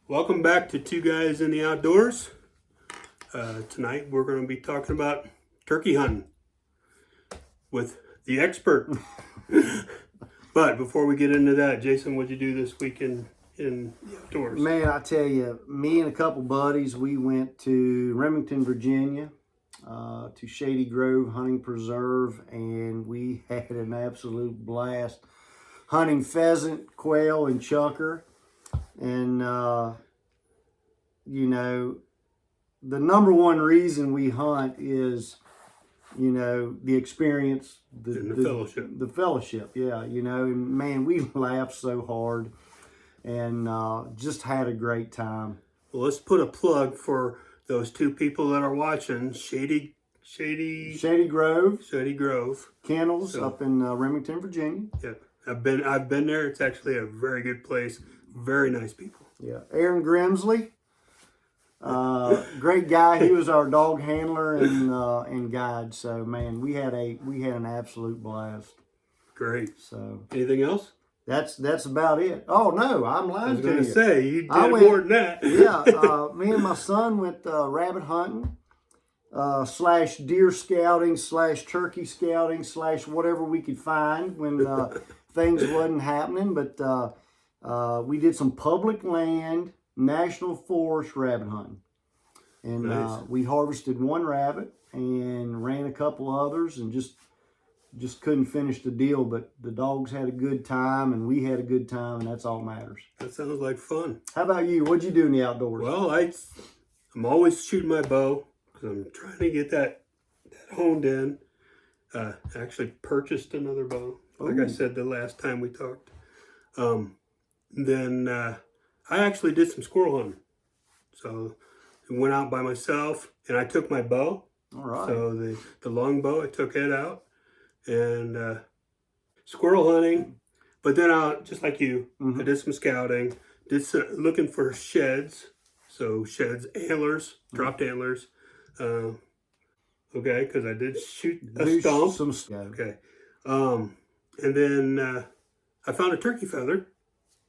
Welcome back to Two Guys in the Outdoors. Tonight we're going to be talking about turkey hunting with the expert. But before we get into that, Jason, what'd you do this week in the outdoors? Man, I tell you, me and a couple buddies, we went to Remington, Virginia, to Shady Grove Hunting Preserve, and we had an absolute blast hunting pheasant, quail, and chukar. And, the number one reason we hunt is, the experience. The fellowship. The fellowship, yeah. And man, we laughed so hard and just had a great time. Well, let's put a plug for those two people that are watching. Shady Grove Kennels up in Remington, Virginia. Yeah, I've been there. It's actually a very good place. Very nice people. Yeah, Aaron Grimsley, great guy. He was our dog handler and guide. So man, we had an absolute blast. Great. So anything else? That's about it. Oh no, I'm lying I was to you. going to say you did more than that. Yeah, me and my son went rabbit hunting. / deer scouting / turkey scouting / whatever we could find when things wasn't happening. But we did some public land, national forest rabbit hunting. And nice. We harvested one rabbit and ran a couple others and just couldn't finish the deal. But the dogs had a good time and we had a good time, and that's all that matters. That sounds like fun. How about you? What'd you do in the outdoors? Well, I'm always shooting my bow. I'm trying to get that honed in. Actually purchased another bow, like I said the last time we talked. Then I actually did some squirrel hunting. So I went out by myself and I took my bow. All right. So the long bow, I took it out and squirrel hunting. But then just like you, I did some scouting, looking for sheds. So sheds, antlers, dropped antlers. Okay, because I did shoot a stump. Okay. And then I found a turkey feather.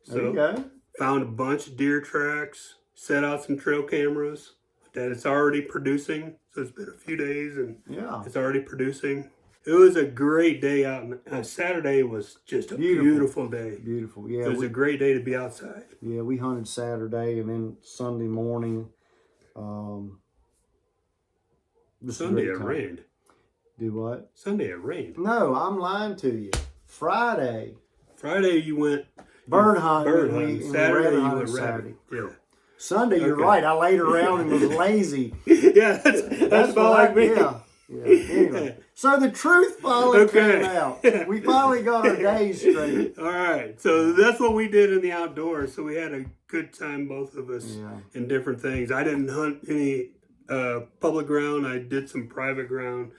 So found a bunch of deer tracks, set out some trail cameras that it's already producing. So it's been a few days and it's already producing. It was a great day out. Saturday was just a beautiful day. Beautiful, yeah. It was a great day to be outside. Yeah, we hunted Saturday and then Sunday morning. Sunday it rained. Do what? Sunday it rained. No, I'm lying to you. Friday you went bird hunting. Saturday you went rabbit. Yeah. Sunday, you're right. I laid around and was lazy. Yeah, that's about like me. Yeah. Anyway, so the truth finally came out. We finally got our days straight. All right. So that's what we did in the outdoors. So we had a good time, both of us, in different things. I didn't hunt any public ground. I did some private ground,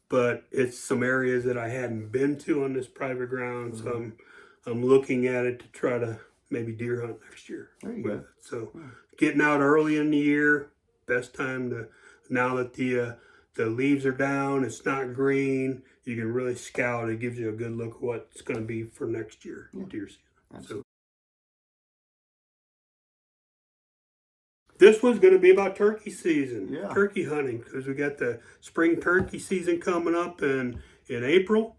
but it's some areas that I hadn't been to on this private ground. So I'm looking at it to try to maybe deer hunt next year. There you go. So getting out early in the year, best time now that the leaves are down, it's not green, you can really scout. It gives you a good look at what it's going to be for next year, deer season. Absolutely. So this one's going to be about turkey season, turkey hunting, because we got the spring turkey season coming up in April,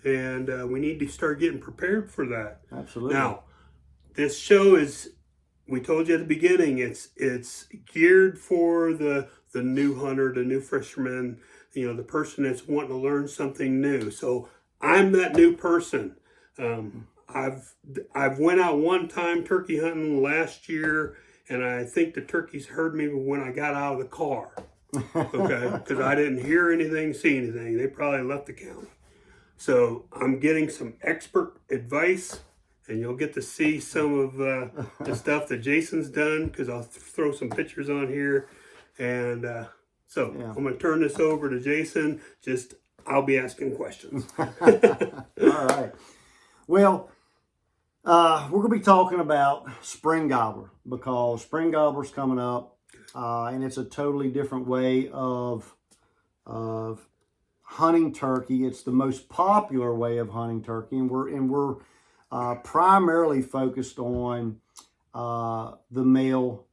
and we need to start getting prepared for that. Absolutely. Now, this show is, we told you at the beginning, it's geared for the new hunter, the new fisherman, the person that's wanting to learn something new. So I'm that new person. I've went out one time turkey hunting last year, and I think the turkeys heard me when I got out of the car. Okay, because I didn't hear anything, see anything. They probably left the county. So I'm getting some expert advice. And you'll get to see some of the stuff that Jason's done, because I'll throw some pictures on here. And I'm going to turn this over to Jason. I'll be asking questions. All right. Well, we're going to be talking about spring gobbler, because spring gobbler's coming up, and it's a totally different way of hunting turkey. It's the most popular way of hunting turkey, and we're primarily focused on the male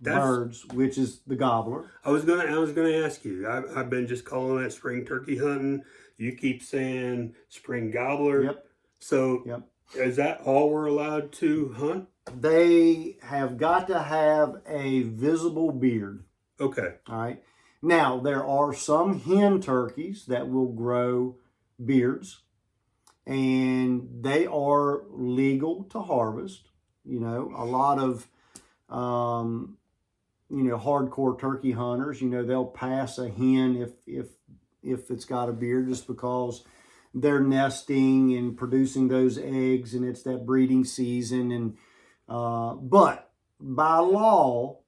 That's, birds, which is the gobbler. I was gonna ask you. I've been just calling it spring turkey hunting. You keep saying spring gobbler. Yep. So Yep. is that all we're allowed to hunt? They have got to have a visible beard. Okay. All right. Now, there are some hen turkeys that will grow beards, and they are legal to harvest. You know, a lot of, hardcore turkey hunters, they'll pass a hen if it's got a beard, just because they're nesting and producing those eggs, and it's that breeding season. And but by law,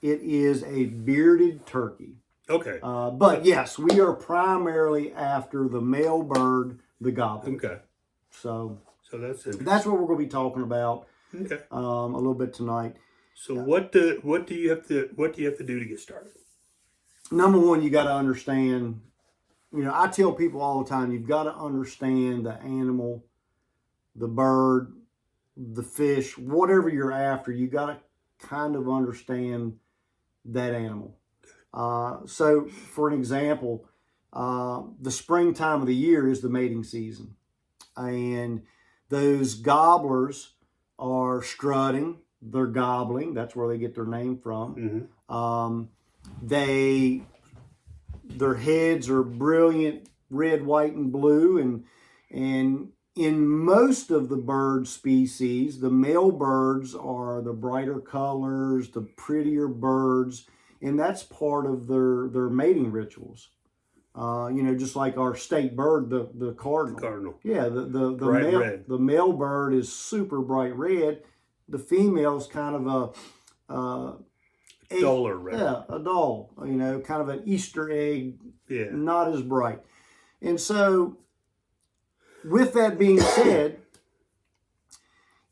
it is a bearded turkey. Okay. But yes, we are primarily after the male bird, the gobbler. Okay. So that's it. that's what we're going to be talking about. Okay. A little bit tonight. So what do you have to do to get started? Number one, you got to understand. I tell people all the time, you've got to understand the animal, the bird, the fish, whatever you're after. You got to kind of understand that animal. So, for an example, the springtime of the year is the mating season, and those gobblers are strutting. They're gobbling. That's where they get their name from. Mm-hmm. Their heads are brilliant red, white, and blue, and in most of the bird species, the male birds are the brighter colors, the prettier birds, and that's part of their mating rituals. Just like our state bird, the cardinal. Cardinal. Yeah, Red. The male bird is super bright red. The female is kind of a duller red. Yeah, a dull. Kind of an Easter egg. Yeah. Not as bright. And so, with that being said,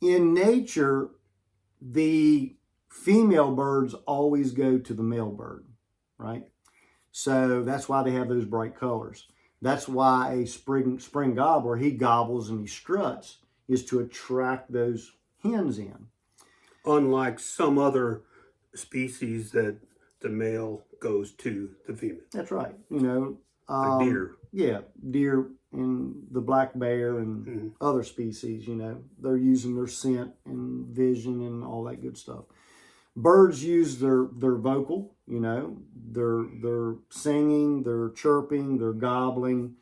in nature, the female birds always go to the male bird, right? So that's why they have those bright colors. That's why a spring gobbler, he gobbles and he struts, is to attract those hens in. Unlike some other species that the male goes to the female. That's right. Like deer. Yeah, deer and the black bear and other species, they're using their scent and vision and all that good stuff. Birds use their vocal, they're singing, they're chirping, they're gobbling.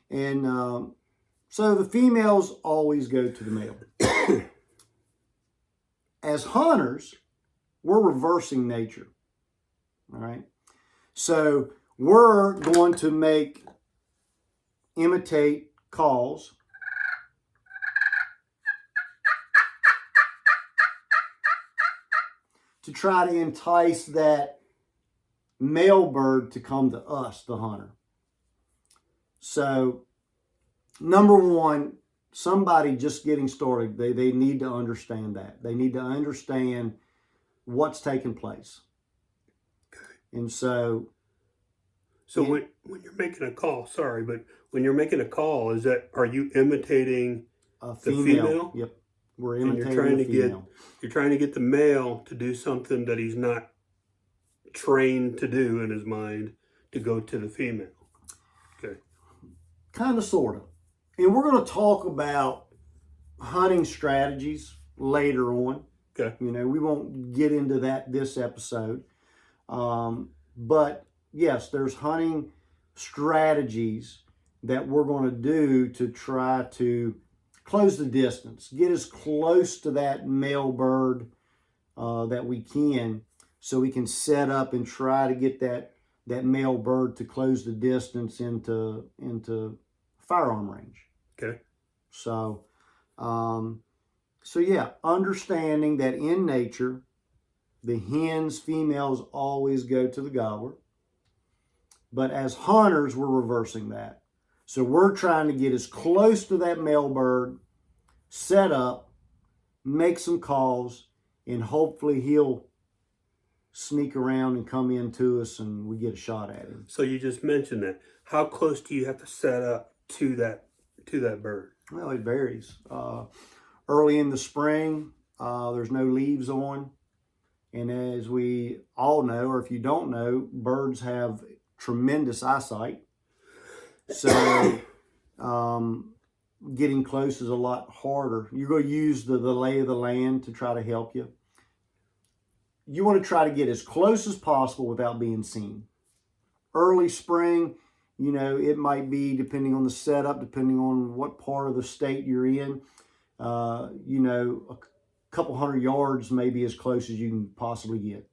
And so the females always go to the male. As hunters, we're reversing nature, all right? So we're going to imitate calls to try to entice that male bird to come to us, the hunter. So, number one, somebody just getting started, they need to understand that. They need to understand what's taking place. Okay. And so when you're making a call, sorry, but when you're making a call, are you imitating a the female? Yep. We're imitating you're trying to get the male to do something that he's not trained to do in his mind, to go to the female. Okay. Kind of, sort of. And we're going to talk about hunting strategies later on. Okay. We won't get into that this episode. But yes, there's hunting strategies that we're going to do to try to close the distance, get as close to that male bird that we can, so we can set up and try to get that male bird to close the distance into firearm range. Okay. So yeah, understanding that in nature, the females always go to the gobbler. But as hunters, we're reversing that. So we're trying to get as close to that male bird, set up, make some calls, and hopefully he'll sneak around and come into us and we get a shot at him. So you just mentioned that. How close do you have to set up to that bird? Well, it varies. Early in the spring, there's no leaves on. And as we all know, or if you don't know, birds have tremendous eyesight. So getting close is a lot harder. You're going to use the lay of the land to try to help you. You want to try to get as close as possible without being seen. Early spring, you know, it might be, depending on the setup, depending on what part of the state you're in, you know, a couple 100 yards may be as close as you can possibly get.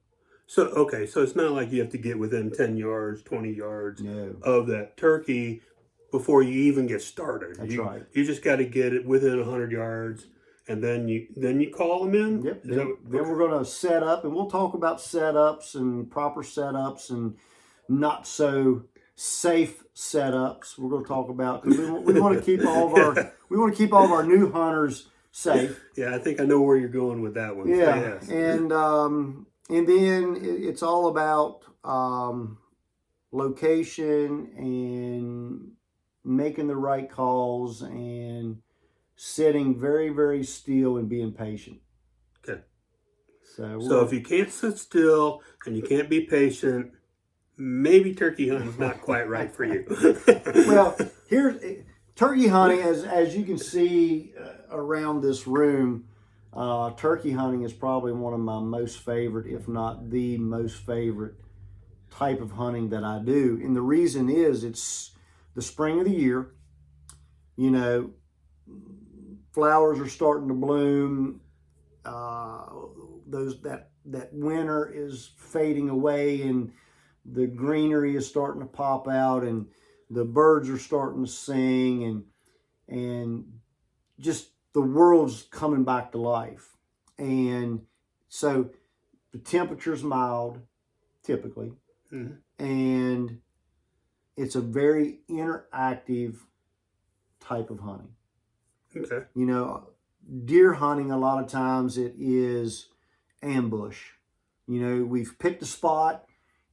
So, okay, so it's not like you have to get within 10 yards, 20 yards of that turkey before you even get started. That's right. You just got to get it within 100 yards, and then you call them in? Yep. Then we're going to set up, and we'll talk about setups and proper setups and not so safe setups. We're going to talk about, because we want to keep all of our new hunters safe. Yeah, I think I know where you're going with that one. Yeah, yes. And then it's all about location and making the right calls and sitting very, very still and being patient. Okay. So if you can't sit still and you can't be patient, maybe turkey hunting's not quite right for you. Well, here's turkey hunting, as you can see around this room. Turkey hunting is probably one of my most favorite, if not the most favorite type of hunting that I do. And the reason is it's the spring of the year. You know, flowers are starting to bloom. That winter is fading away, and the greenery is starting to pop out, and the birds are starting to sing, and just the world's coming back to life. And so the temperature's mild, typically, and it's a very interactive type of hunting. Okay. You know, deer hunting, a lot of times it is ambush. You know, we've picked a spot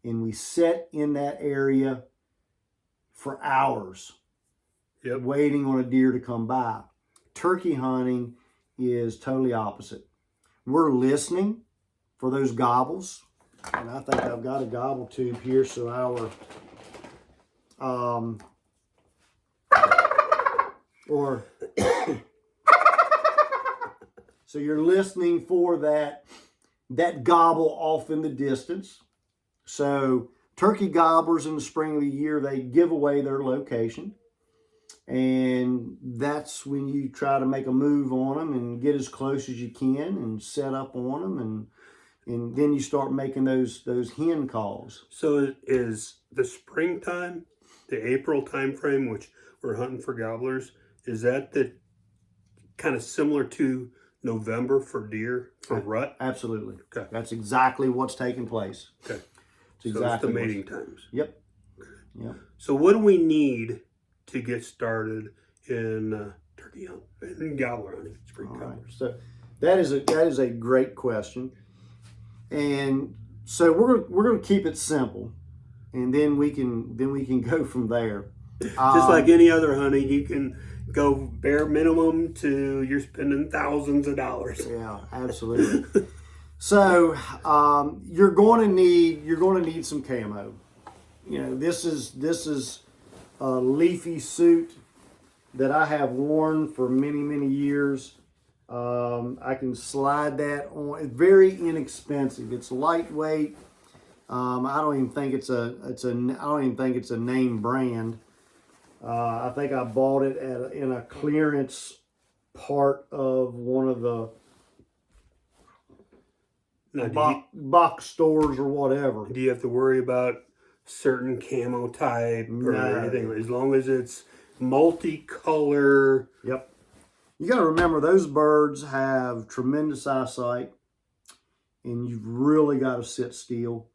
and we sit in that area for hours, waiting on a deer to come by. Turkey hunting is totally opposite. We're listening for those gobbles, and I think I've got a gobble tube here, so so you're listening for that gobble off in the distance. So turkey gobblers in the spring of the year, they give away their location. And that's when you try to make a move on them and get as close as you can and set up on them. And then you start making those hen calls. So is the springtime, the April time frame, which we're hunting for gobblers, is that the kind of similar to November for deer, for rut? Absolutely. Okay. That's exactly what's taking place. Okay. It's so it's the mating times. Yep. Okay. Yep. So what do we need to get started in turkey hunting and gobbler hunting, spring gobblers? Right. So that is a great question. And so we're going to keep it simple, and then we can go from there. Just like any other hunting, you can go bare minimum to you're spending thousands of dollars. Yeah, absolutely. So you're going to need some camo. You know, this is a leafy suit that I have worn for many years. I can slide that on. It's very inexpensive. It's lightweight. I don't even think it's a name brand. I think I bought it in a clearance part of one of the box stores or whatever. Do you have to worry about certain camo type or anything? As long as it's multicolor. Yep. You got to remember, those birds have tremendous eyesight, and you've really got to sit still.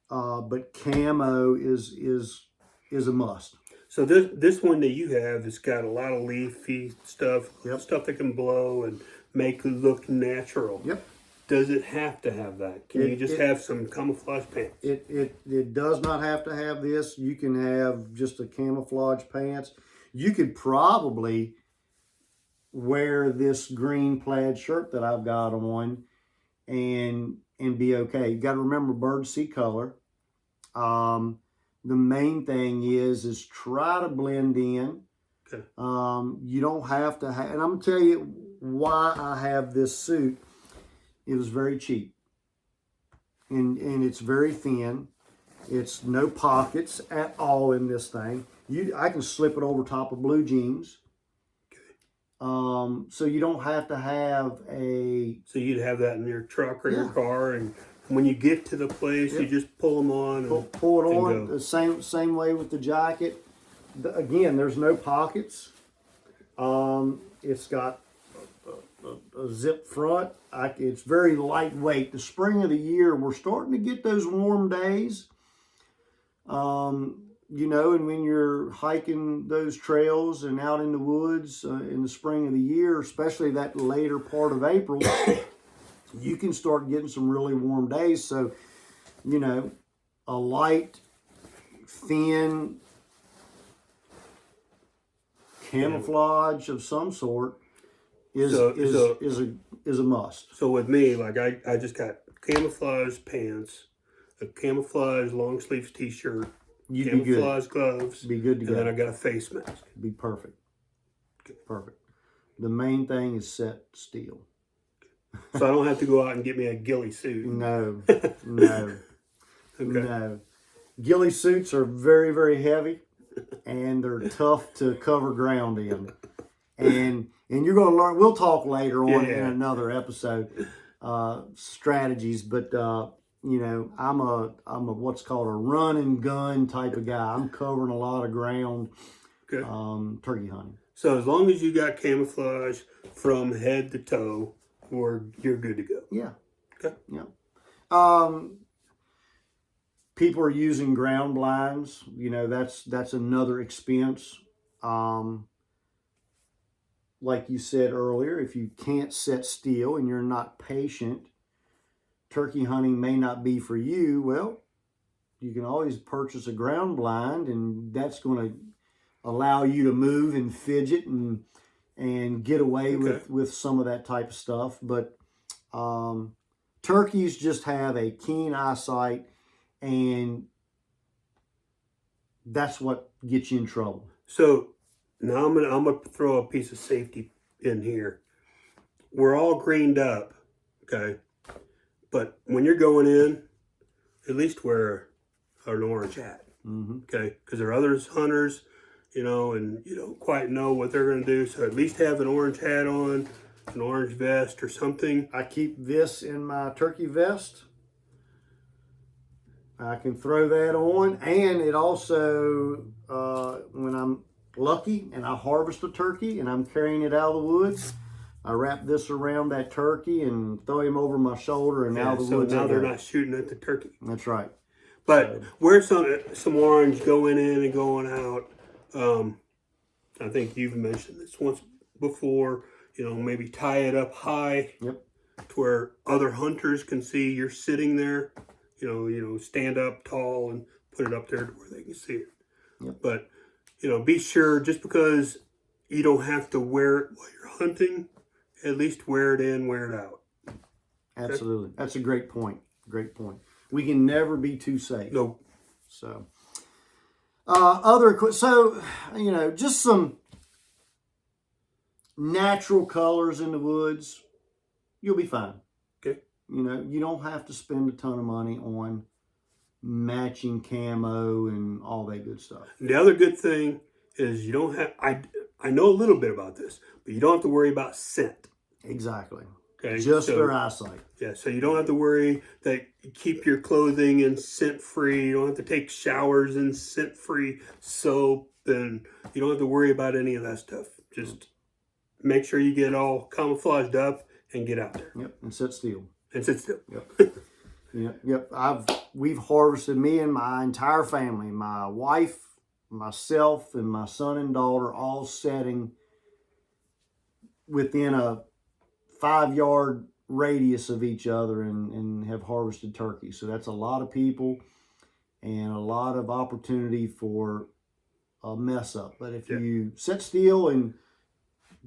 But camo is a must. So this one that you have has got a lot of leafy stuff, stuff that can blow and make it look natural. Yep. Does it have to have that? Can you just have some camouflage pants? It does not have to have this. You can have just a camouflage pants. You could probably wear this green plaid shirt that I've got on and be okay. You got to remember birds see color. The main thing is try to blend in. Okay. You don't have to have, and I'm gonna tell you why I have this suit. It was very cheap, and it's very thin. It's no pockets at all in this thing. I can slip it over top of blue jeans. So you don't have to have a. So you'd have that in your truck or your car, and when you get to the place, you just pull them on. And, pull it on. go. The same way with the jacket. Again, there's no pockets. It's got a zip front. It's very lightweight. The spring of the year, we're starting to get those warm days. And when you're hiking those trails and out in the woods in the spring of the year, especially that later part of April, you can start getting some really warm days. So, a light, thin camouflage of some sort is a must. So with me, like I just got camouflage pants, a camouflage long sleeves t-shirt, camouflage gloves. Be good to go. And then I got a face mask. Be perfect. Perfect. The main thing is set steel. So I don't have to go out and get me a ghillie suit. No. Okay. No. Ghillie suits are very, very heavy, and they're tough to cover ground in. And you're going to learn. We'll talk later on in another episode strategies. But I'm a what's called a run and gun type of guy. I'm covering a lot of ground. Okay. Turkey hunting. So as long as you got camouflage from head to toe, you're good to go. Yeah. Okay. Yeah. People are using ground blinds. That's another expense. Like you said earlier, if you can't set steel and you're not patient, turkey hunting may not be for you. Well, you can always purchase a ground blind, and that's going to allow you to move and fidget and get away with some of that type of stuff. But turkeys just have a keen eyesight, and that's what gets you in trouble. So now I'm gonna throw a piece of safety in here. We're all greened up, okay? But when you're going in, at least wear an orange hat, okay? Because there are other hunters, and you don't quite know what they're going to do. So at least have an orange hat on, an orange vest or something. I keep this in my turkey vest. I can throw that on, and it also, when I'm lucky and I harvest a turkey and I'm carrying it out of the woods, I wrap this around that turkey and throw him over my shoulder and out of the woods. So now they're not shooting at the turkey. That's right. But wear some orange going in and going out. I think you've mentioned this once before. Maybe tie it up high. Yep. To where other hunters can see you're sitting there. Stand up tall and put it up there to where they can see it. Yep. But, be sure just because you don't have to wear it while you're hunting, at least wear it in, wear it out. Absolutely. That's a great point. Great point. We can never be too safe. Nope. So, just some natural colors in the woods, you'll be fine. Okay. You don't have to spend a ton of money on matching camo and all that good stuff. And the other good thing is you don't have, I know a little bit about this, but you don't have to worry about scent. Exactly. Okay. Just their eyesight. Yeah, so you don't have to worry that you keep your clothing in scent-free. You don't have to take showers in scent-free soap, and you don't have to worry about any of that stuff. Just make sure you get all camouflaged up and get out there. Yep, and sit still. And sit still. Yep. Yep. We've harvested, me and my entire family, my wife, myself, and my son and daughter, all sitting within a 5-yard radius of each other and have harvested turkey. So that's a lot of people and a lot of opportunity for a mess up. But if you sit still and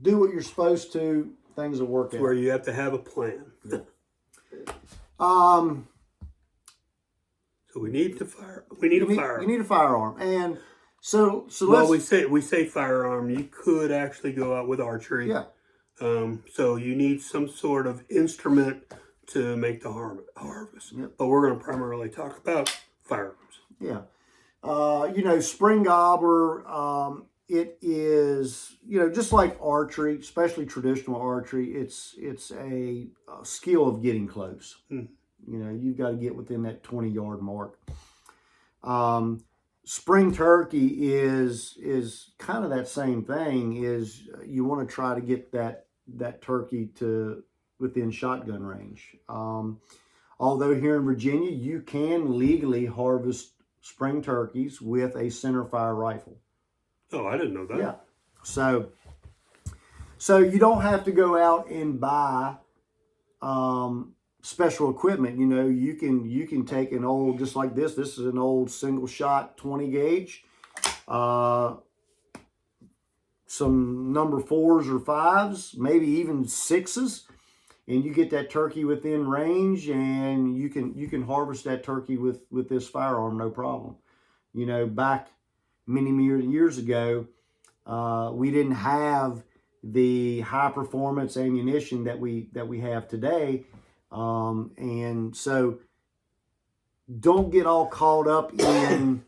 do what you're supposed to, things will work out. Where you have to have a plan. So we need to fire. We need a firearm. You need a firearm, and so well, let's. we say firearm. You could actually go out with archery. Yeah. So you need some sort of instrument to make the harvest. Yep. But we're going to primarily talk about firearms. Yeah. Spring gobbler. It is, just like archery, especially traditional archery. It's a skill of getting close. You've got to get within that 20-yard mark. Spring turkey is kind of that same thing. Is you want to try to get that turkey to within shotgun range. Although here in Virginia, you can legally harvest spring turkeys with a centerfire rifle. Oh, I didn't know that. Yeah. So you don't have to go out and buy special equipment. You can take an old, just like this. This is an old single shot 20 gauge. Some number 4s or 5s, maybe even 6s, and you get that turkey within range, and you can harvest that turkey with this firearm, no problem. Back many years ago, we didn't have the high performance ammunition that we have today, and so don't get all caught up in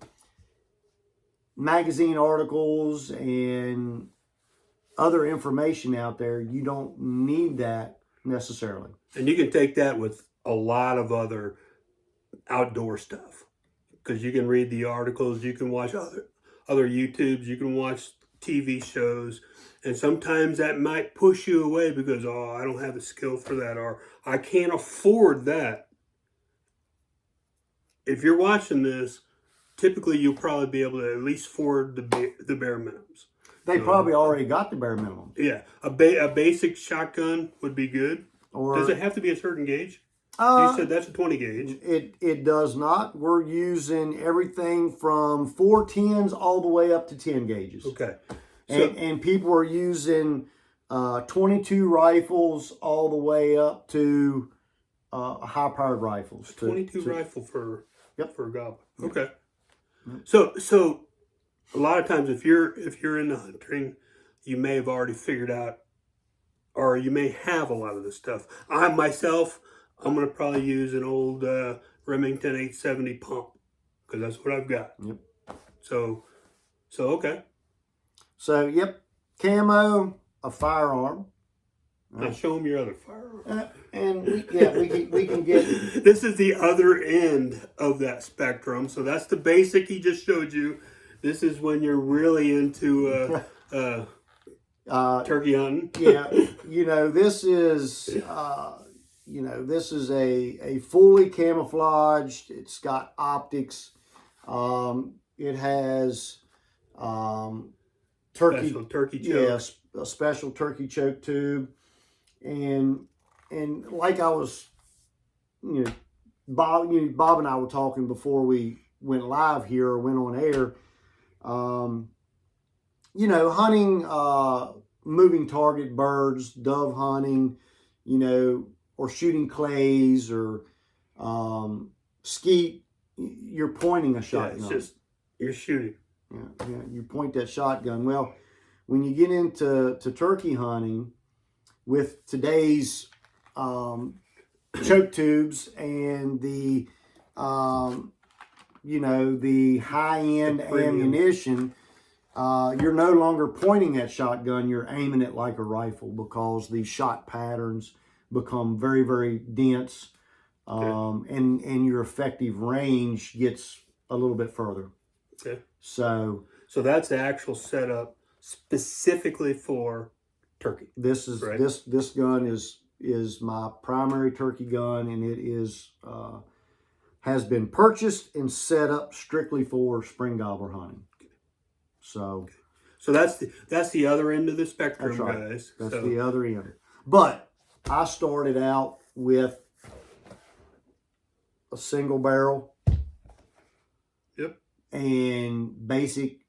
magazine articles and other information out there. You don't need that necessarily. And you can take that with a lot of other outdoor stuff, because you can read the articles, you can watch other YouTubes, you can watch TV shows, and sometimes that might push you away because, I don't have the skill for that, or I can't afford that. If you're watching this, typically you'll probably be able to at least afford the bare minimums. They probably already got the bare minimum. Yeah, a basic shotgun would be good. Or does it have to be a certain gauge? You said that's a 20 gauge. It does not. We're using everything from 410s all the way up to 10 gauges. Okay. And people are using 22 rifles all the way up to high-powered rifles. 22 rifle for a Gobbler. Okay. Yep. So a lot of times if you're in the hunting, you may have already figured out, or you may have a lot of this stuff. I'm going to probably use an old Remington 870 pump, because that's what I've got. Yep. So okay. So, yep, camo, a firearm. Now show them your other firearm. And we can get... This is the other end of that spectrum. So that's the basic he just showed you. This is when you're really into turkey hunting. Yeah, this is a fully camouflaged. It's got optics. It has Special turkey choke. Yes, a special turkey choke tube, and like I was, Bob and I were talking before we went live here or went on air. Hunting moving target birds, dove hunting, or shooting clays or skeet. You're pointing a shotgun. Yeah, it's just you're shooting. Yeah, you point that shotgun. Well, when you get into turkey hunting with today's choke tubes and the the high-end ammunition, you're no longer pointing that shotgun. You're aiming it like a rifle, because the shot patterns become very, very dense, and your effective range gets a little bit further. Okay. So that's the actual setup specifically for turkey. This is right? this gun is my primary turkey gun, and it is has been purchased and set up strictly for spring gobbler hunting. So that's the other end of the spectrum, that's right. Guys. That's the other end. But I started out with a single barrel. Yep. And basic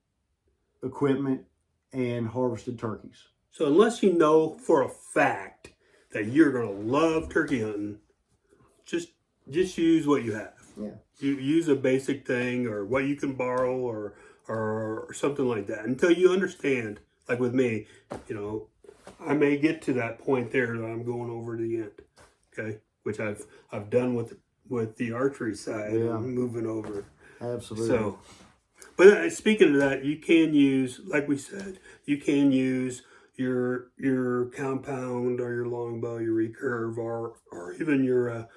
equipment and harvested turkeys. So unless you know for a fact that you're going to love turkey hunting, just use what you have. Yeah. You use a basic thing or what you can borrow or something like that until you understand. Like with me, I may get to that point there that I'm going over to the end. Okay, which I've done with the archery side. Yeah. I'm moving over. Absolutely. So, but speaking of that, you can use, like we said, you can use your compound or your longbow, your recurve, or even your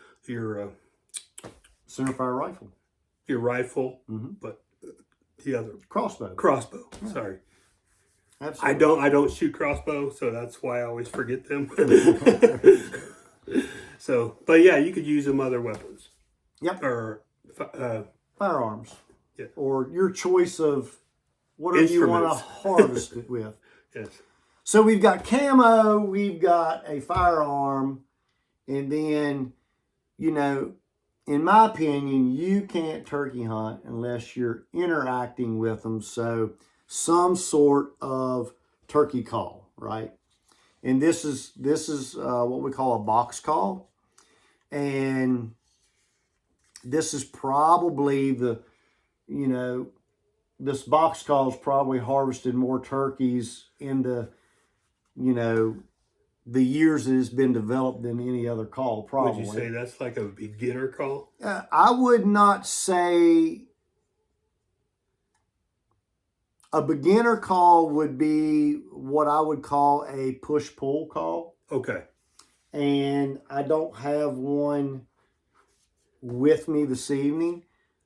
centerfire rifle. Your rifle, Mm-hmm. but the other crossbow. Yeah. Sorry, Absolutely. I don't shoot crossbow, so that's why I always forget them. So, but yeah, you could use them other weapons. Yep. Or firearms. Yeah. Or your choice of whatever you want to harvest it with. Yes. So we've got camo, we've got a firearm, and then, in my opinion, you can't turkey hunt unless you're interacting with them. So some sort of turkey call, right? And this is what we call a box call. And this is probably this box call is probably harvested more turkeys in the years it has been developed than any other call, probably. Would you say that's like a beginner call? I would not say a beginner call would be what I would call a push-pull call. Okay. And I don't have one with me this evening.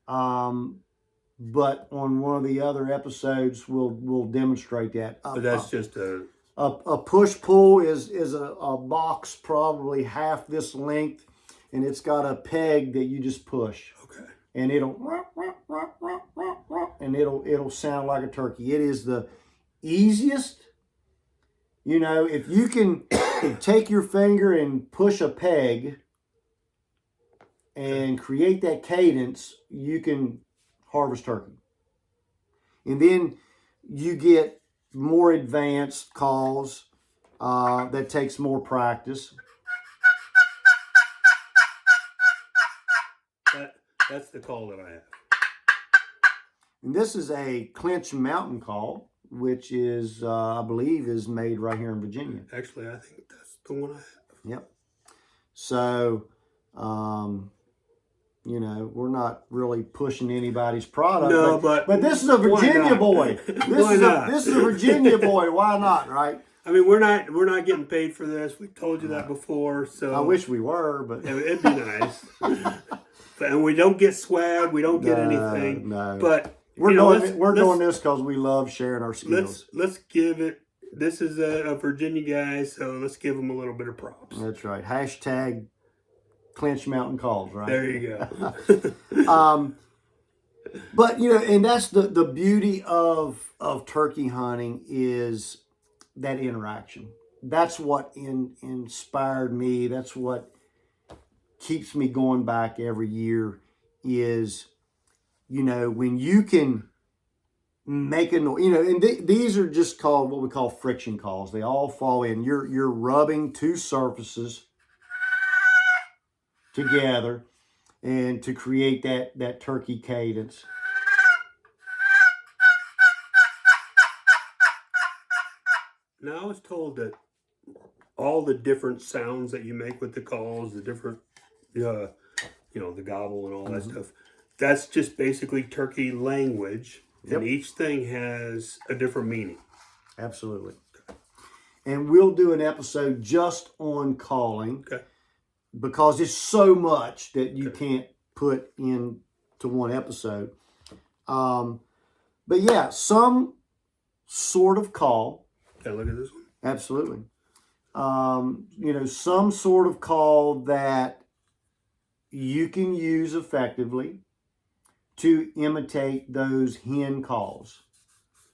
But on one of the other episodes, we'll demonstrate that. But that's just a push-pull is a box probably half this length, and it's got a peg that you just push. Okay. And it'll sound like a turkey. It is the easiest. If you can take your finger and push a peg and create that cadence, you can harvest turkey. And then you get more advanced calls that takes more practice. That's the call that I have. And this is a clinch mountain call, which is, I believe, is made right here in Virginia. Actually, I think that's the one I have. Yep. So, we're not really pushing anybody's product. No, but this is a Virginia boy. This is a Virginia boy. Why not, right? I mean, we're not getting paid for this. We told you that before. So I wish we were, but it'd be nice. And we don't get swag. We don't get anything. No. But we're doing this because we love sharing our skills. Let's give it. This is a Virginia guy, so let's give him a little bit of props. That's right. Hashtag Clinch Mountain Calls, right? There you go. But and that's the beauty of turkey hunting is that interaction. That's what inspired me. That's what keeps me going back every year is, when you can make a noise, and these are just called what we call friction calls. They all fall in. You're rubbing two surfaces together and to create that turkey cadence. Now I was told that all the different sounds that you make with the calls, the different, the gobble and all that stuff, that's just basically turkey language. Yep. And each thing has a different meaning. Absolutely. And we'll do an episode just on calling. Okay. Because it's so much that you can't put into one episode. But yeah, some sort of call. Okay, look at this one. Absolutely. Some sort of call that you can use effectively to imitate those hen calls.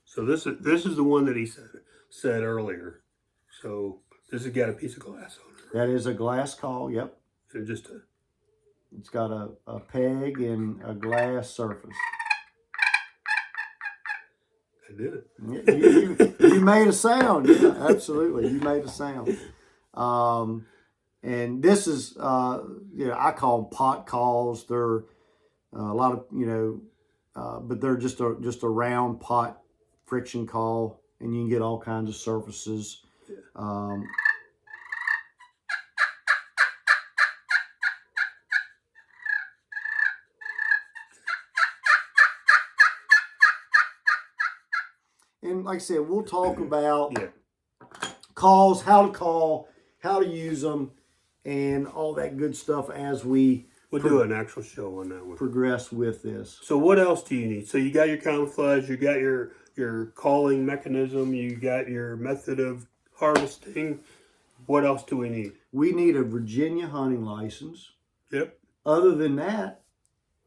So this is the one that he said earlier. So this has got a piece of glass on it. That is a glass call, yep. And It's got a peg and a glass surface. I did it. You made a sound. Yeah, absolutely. You made a sound. And this is, I call them pot calls. They're a lot of, but they're just a round pot friction call, and you can get all kinds of surfaces. And like I said, we'll talk about calls, how to call, how to use them, and all that good stuff as we'll do an actual show on that one. Progress with this. So what else do you need? So you got your camouflage, you got your calling mechanism, you got your method of harvesting. What else do we need? We need a Virginia hunting license. Yep. Other than that,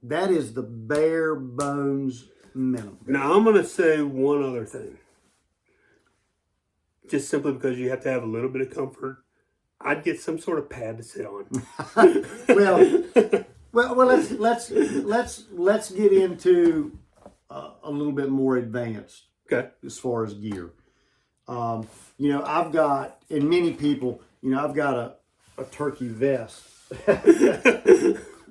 that is the bare bones minimum. Now I'm going to say one other thing. Just simply because you have to have a little bit of comfort, I'd get some sort of pad to sit on. well, let's get into a little bit more advanced. Okay. As far as gear, I've got, and many people, I've got a turkey vest.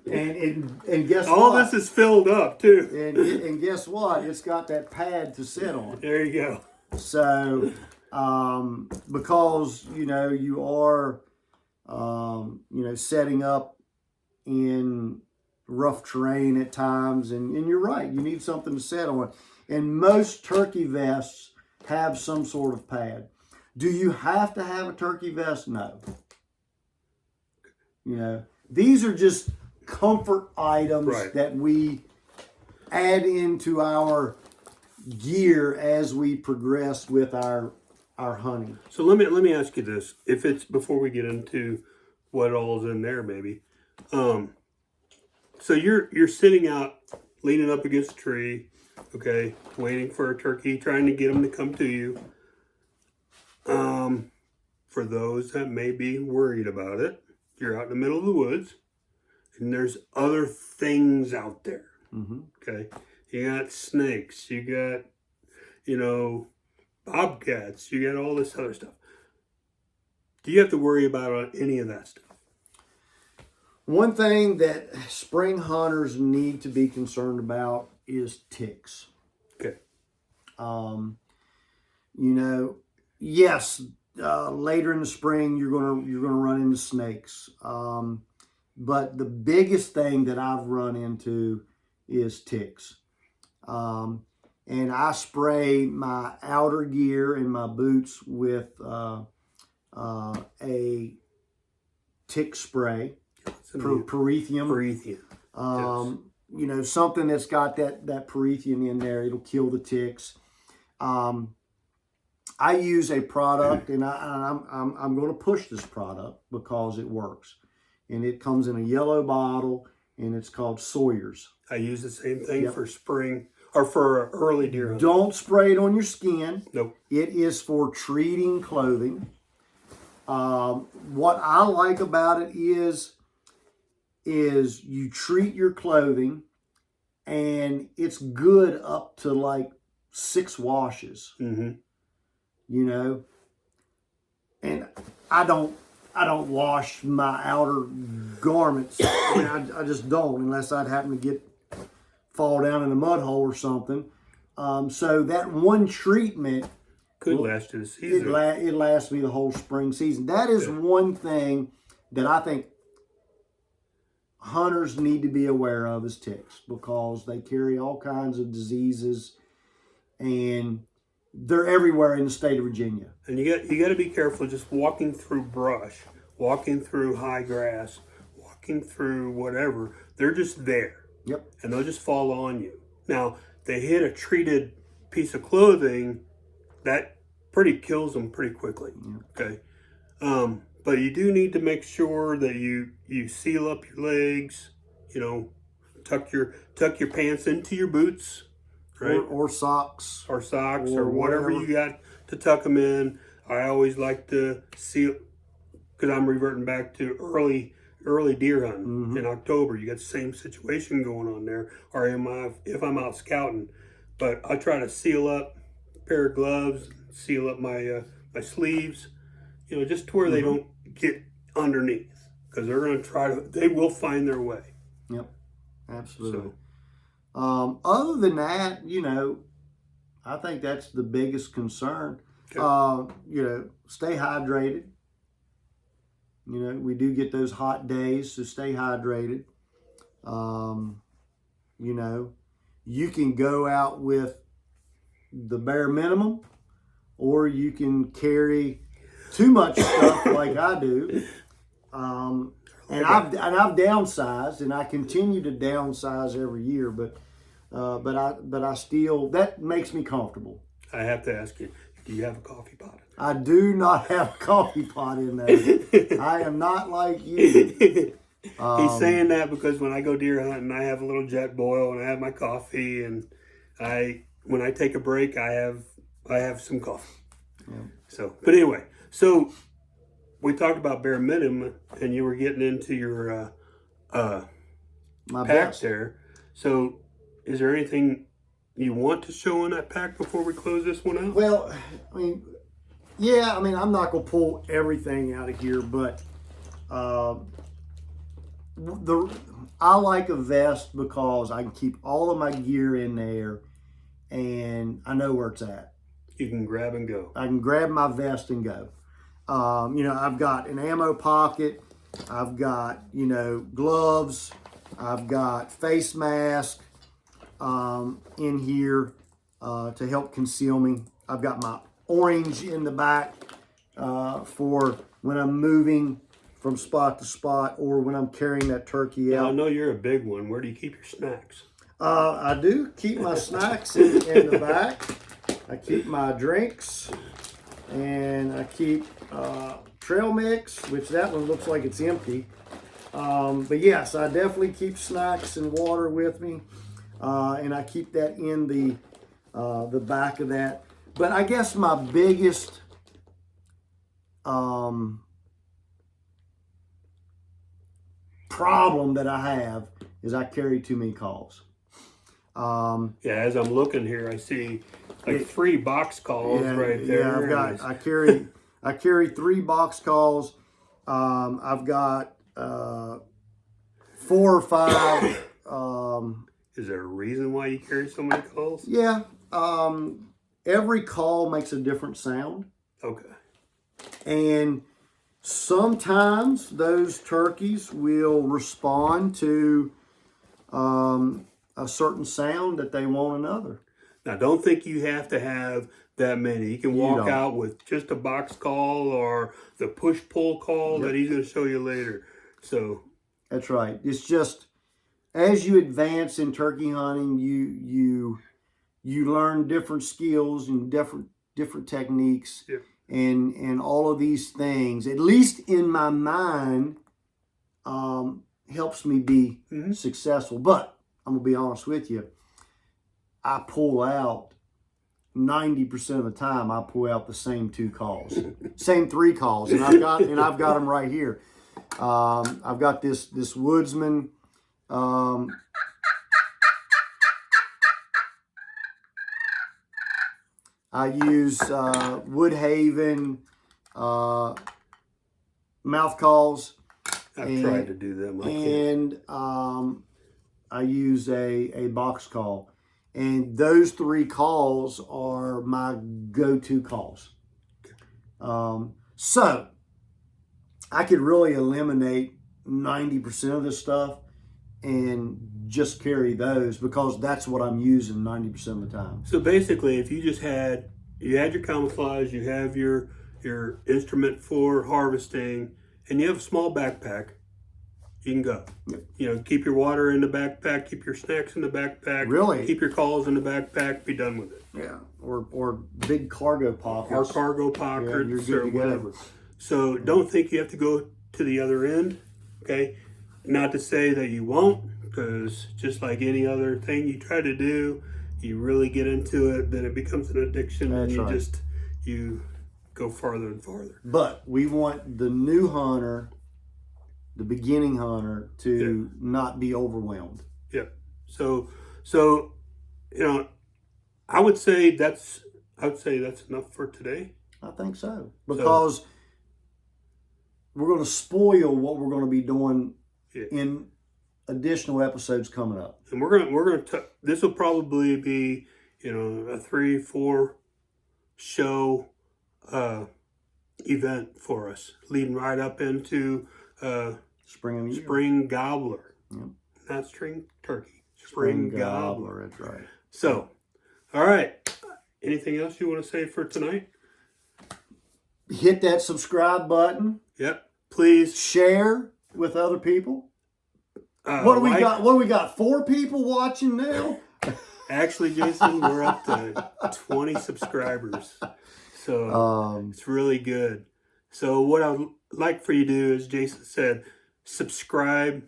And guess all what? This is filled up too. And guess what? It's got that pad to sit on. There you go. So, because you are, setting up in rough terrain at times, and you're right. You need something to sit on. And most turkey vests have some sort of pad. Do you have to have a turkey vest? No. These are just comfort items that we add into our gear as we progress with our hunting. So let me ask you this: if it's before we get into what all's in there, maybe. So you're sitting out, leaning up against a tree, okay, waiting for a turkey, trying to get them to come to you. For those that may be worried about it, you're out in the middle of the woods, and there's other things out there. Mm-hmm. Okay, you got snakes, you got, bobcats, you got all this other stuff. Do you have to worry about any of that stuff? One thing that spring hunters need to be concerned about is ticks. Okay. Yes, later in the spring you're gonna run into snakes. But the biggest thing that I've run into is ticks. And I spray my outer gear and my boots with a tick spray, Parethium. Yes. Something that's got that parethium in there. It'll kill the ticks. I use a product, and I'm going to push this product because it works, and it comes in a yellow bottle, and it's called Sawyer's. I use the same thing for spring or for early deer hunting. Don't spray it on your skin. Nope. It is for treating clothing. What I like about it is you treat your clothing, and it's good up to like 6 washes. Mm-hmm. And I don't wash my outer garments. I just don't, unless I'd happen to fall down in a mud hole or something. So that one treatment could last you the season. It lasts me the whole spring season. That is one thing that I think hunters need to be aware of is ticks, because they carry all kinds of diseases, and they're everywhere in the state of Virginia. And you got to be careful just walking through brush, walking through high grass, walking through whatever. They're just there. Yep. And they'll just fall on you. Now, they hit a treated piece of clothing, that pretty kills them pretty quickly. Yeah. Okay. But you do need to make sure that you seal up your legs, tuck your pants into your boots. Right. Or socks. Or whatever you got to tuck them in. I always like to seal, because I'm reverting back to early deer hunting in October. You got the same situation going on there. Or if I'm out scouting. But I try to seal up pair of gloves, seal up my my sleeves, just to where they don't get underneath, because they're going to they will find their way. Yep, absolutely. So, other than that, I think that's the biggest concern. okay. Stay hydrated. We do get those hot days, so stay hydrated. You can go out with the bare minimum, or you can carry too much stuff like I do. And I've downsized, and I continue to downsize every year, but I still, that makes me comfortable. I have to ask you, do you have a coffee pot? I do not have a coffee pot in there. I am not like you. He's saying that because when I go deer hunting, I have a little jet boil and I have my coffee, and when I take a break, I have some coffee. Yeah. So, but anyway, so we talked about bare minimum, and you were getting into your My pack best. there. So, is there anything you want to show in that pack before we close this one out? Well, I'm not going to pull everything out of here, but I like a vest because I can keep all of my gear in there, and I know where it's at. You can grab and go. I can grab my vest and go. I've got an ammo pocket. I've got, gloves. I've got face mask in here to help conceal me. I've got my orange in the back for when I'm moving from spot to spot, or when I'm carrying that turkey out. I know you're a big one. Where do you keep your snacks? I do keep my snacks in the back. I keep my drinks, and I keep trail mix, which that one looks like it's empty. But yes, I definitely keep snacks and water with me, and I keep that in the back of that. But I guess my biggest problem that I have is I carry too many calls. As I'm looking here, I see like 3 box calls right there. Yeah, I carry 3 box calls. I've got 4 or 5. Is there a reason why you carry so many calls? Yeah. Every call makes a different sound. Okay. And sometimes those turkeys will respond to a certain sound that they want another. Now, don't think you have to have that many. You can walk out with just a box call or the push-pull call that he's going to show you later. So that's right. It's just as you advance in turkey hunting, you learn different skills and different techniques. Yep. And all of these things, at least in my mind, helps me be successful. But I'm going to be honest with you. I pull out 90% of the time. I pull out the same 2 calls, same 3 calls, and I've got them right here. I've got this Woodsman. I use Woodhaven mouth calls. I've tried to do them. And I use a box call. And those 3 calls are my go-to calls. So I could really eliminate 90% of this stuff and just carry those, because that's what I'm using 90% of the time. So basically, if you just had your camouflage, you have your instrument for harvesting, and you have a small backpack, you can go. Yep. Keep your water in the backpack, keep your snacks in the backpack. Really? Keep your calls in the backpack, be done with it. Yeah. Or big cargo pockets. Or cargo pockets, you're good or to go. whatever. So don't think you have to go to the other end, okay? Not to say that you won't, because just like any other thing you try to do, you really get into it, then it becomes an addiction. That's and right. You go farther and farther. But we want the new hunter, the beginning hunter, to not be overwhelmed. Yeah. So I would say that's I would say that's enough for today. I think so. Because we're going to spoil what we're going to be doing in additional episodes coming up. And this will probably be, a 3-4 show event for us, leading right up into spring gobbler. Yep. Not string turkey. Spring gobbler. That's right. So, all right. Anything else you want to say for tonight? Hit that subscribe button. Yep. Please share with other people. What do we got? What do we got? 4 people watching now? Actually, Jason, we're up to 20 subscribers. So it's really good. So what I would like for you to do, as Jason said, subscribe,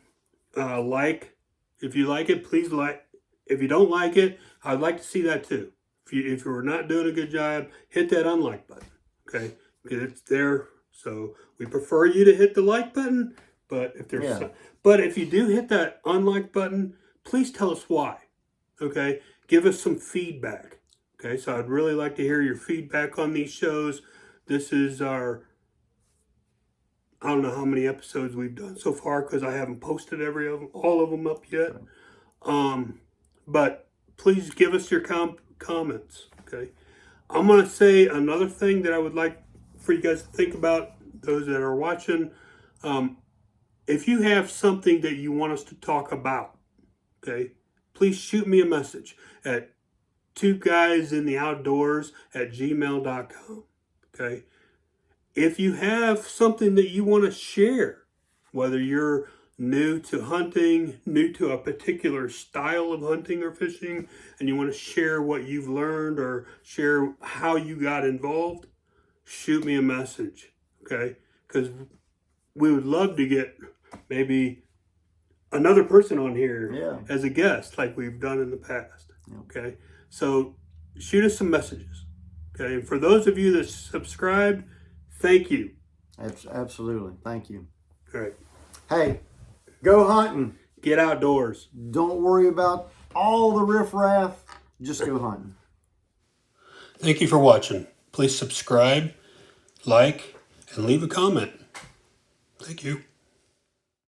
like. If you like it, please like. If you don't like it, I'd like to see that too. If you're not doing a good job, hit that unlike button. Okay, because it's there. So we prefer you to hit the like button, but if you do hit that unlike button, please tell us why. Okay, give us some feedback. Okay, so I'd really like to hear your feedback on these shows. This is I don't know how many episodes we've done so far because I haven't posted all of them up yet. But please give us your comments. Okay, I'm going to say another thing that I would like for you guys to think about, those that are watching. If you have something that you want us to talk about, okay, please shoot me a message at 2guysintheoutdoors@gmail.com. Okay. If you have something that you want to share, whether you're new to hunting, new to a particular style of hunting or fishing, and you want to share what you've learned or share how you got involved, shoot me a message. Okay. Because we would love to get maybe another person on here as a guest like we've done in the past. Okay. So shoot us some messages. Okay. And for those of you that subscribed, thank you. Absolutely. Thank you. All right. Hey, go hunting. Get outdoors. Don't worry about all the riffraff. Just go hunting. Thank you for watching. Please subscribe, like, and leave a comment. Thank you.